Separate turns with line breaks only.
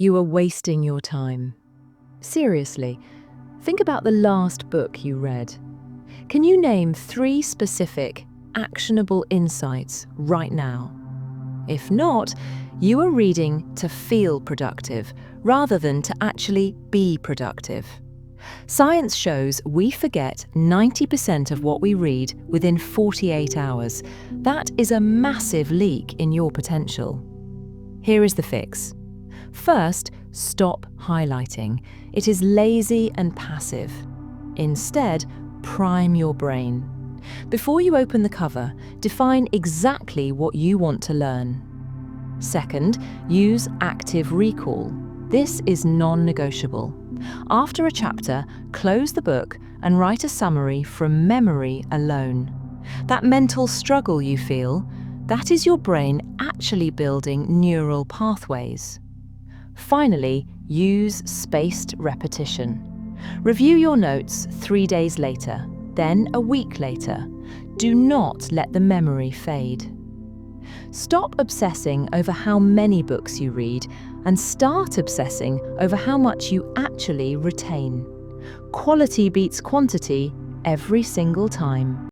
You are wasting your time. Seriously, think about the last book you read. Can you name 3 specific, actionable insights right now? If not, you are reading to feel productive rather than to actually be productive. Science shows we forget 90% of what we read within 48 hours. That is a massive leak in your potential. Here is the fix. First, stop highlighting. It is lazy and passive. Instead, prime your brain. Before you open the cover, define exactly what you want to learn. Second, use active recall. This is non-negotiable. After a chapter, close the book and write a summary from memory alone. That mental struggle you feel, that is your brain actually building neural pathways. Finally, use spaced repetition. Review your notes 3 days later, then a week later. Do not let the memory fade. Stop obsessing over how many books you read and start obsessing over how much you actually retain. Quality beats quantity every single time.